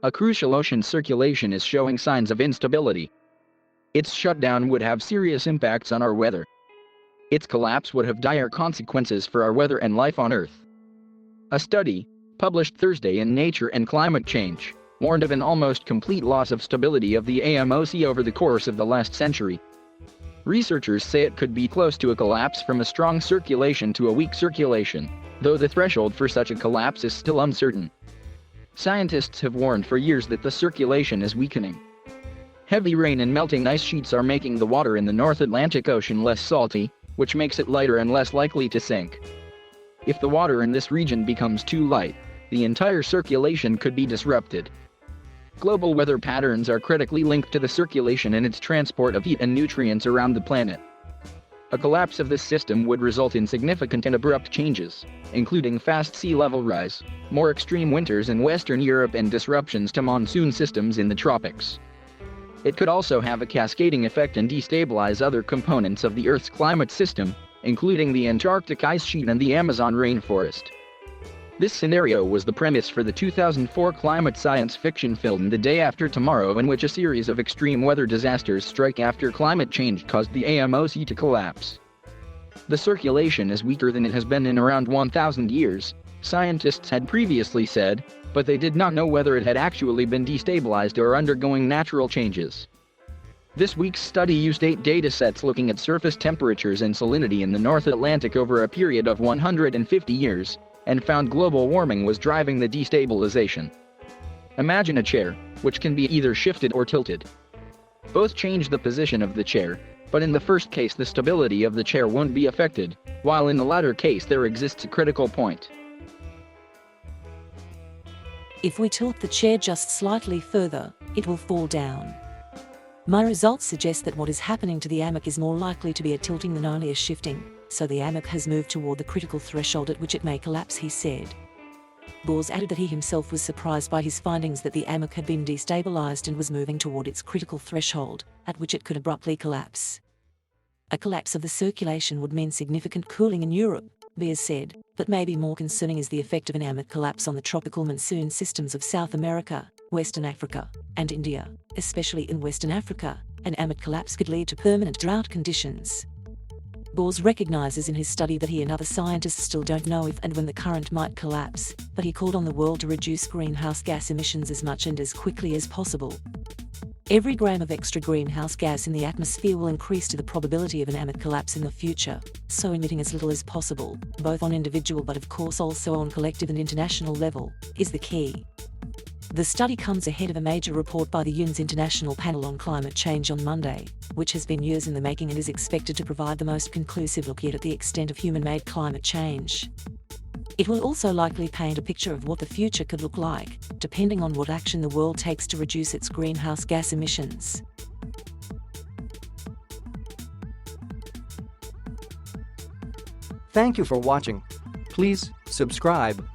A crucial ocean circulation is showing signs of instability. Its shutdown would have serious impacts on our weather. Its collapse would have dire consequences for our weather and life on Earth. A study, published Thursday in Nature and Climate Change, warned of an almost complete loss of stability of the AMOC over the course of the last century. Researchers say it could be close to a collapse from a strong circulation to a weak circulation, though the threshold for such a collapse is still uncertain. Scientists have warned for years that the circulation is weakening. Heavy rain and melting ice sheets are making the water in the North Atlantic Ocean less salty, which makes it lighter and less likely to sink. If the water in this region becomes too light, the entire circulation could be disrupted. Global weather patterns are critically linked to the circulation and its transport of heat and nutrients around the planet. A collapse of this system would result in significant and abrupt changes, including fast sea level rise, more extreme winters in Western Europe and disruptions to monsoon systems in the tropics. It could also have a cascading effect and destabilize other components of the Earth's climate system, including the Antarctic ice sheet and the Amazon rainforest. This scenario was the premise for the 2004 climate science fiction film The Day After Tomorrow, in which a series of extreme weather disasters strike after climate change caused the AMOC to collapse. The circulation is weaker than it has been in around 1,000 years, scientists had previously said, but they did not know whether it had actually been destabilized or undergoing natural changes. This week's study used 8 datasets looking at surface temperatures and salinity in the North Atlantic over a period of 150 years, and found global warming was driving the destabilization. Imagine a chair, which can be either shifted or tilted. Both change the position of the chair, but in the first case the stability of the chair won't be affected, while in the latter case there exists a critical point. If we tilt the chair just slightly further, it will fall down. My results suggest that what is happening to the AMOC is more likely to be a tilting than only a shifting, so the AMOC has moved toward the critical threshold at which it may collapse, he said. Bors added that he himself was surprised by his findings that the AMOC had been destabilized and was moving toward its critical threshold, at which it could abruptly collapse. A collapse of the circulation would mean significant cooling in Europe, Bors said, but maybe more concerning is the effect of an AMOC collapse on the tropical monsoon systems of South America, Western Africa, and India, especially in Western Africa. An AMOC collapse could lead to permanent drought conditions. Bors recognizes in his study that he and other scientists still don't know if and when the current might collapse, but he called on the world to reduce greenhouse gas emissions as much and as quickly as possible. Every gram of extra greenhouse gas in the atmosphere will increase to the probability of an AMOC collapse in the future, so emitting as little as possible, both on individual but of course also on collective and international level, is the key. The study comes ahead of a major report by the UN's International Panel on Climate Change on Monday, which has been years in the making and is expected to provide the most conclusive look yet at the extent of human-made climate change. It will also likely paint a picture of what the future could look like, depending on what action the world takes to reduce its greenhouse gas emissions. Thank you for watching. Please subscribe.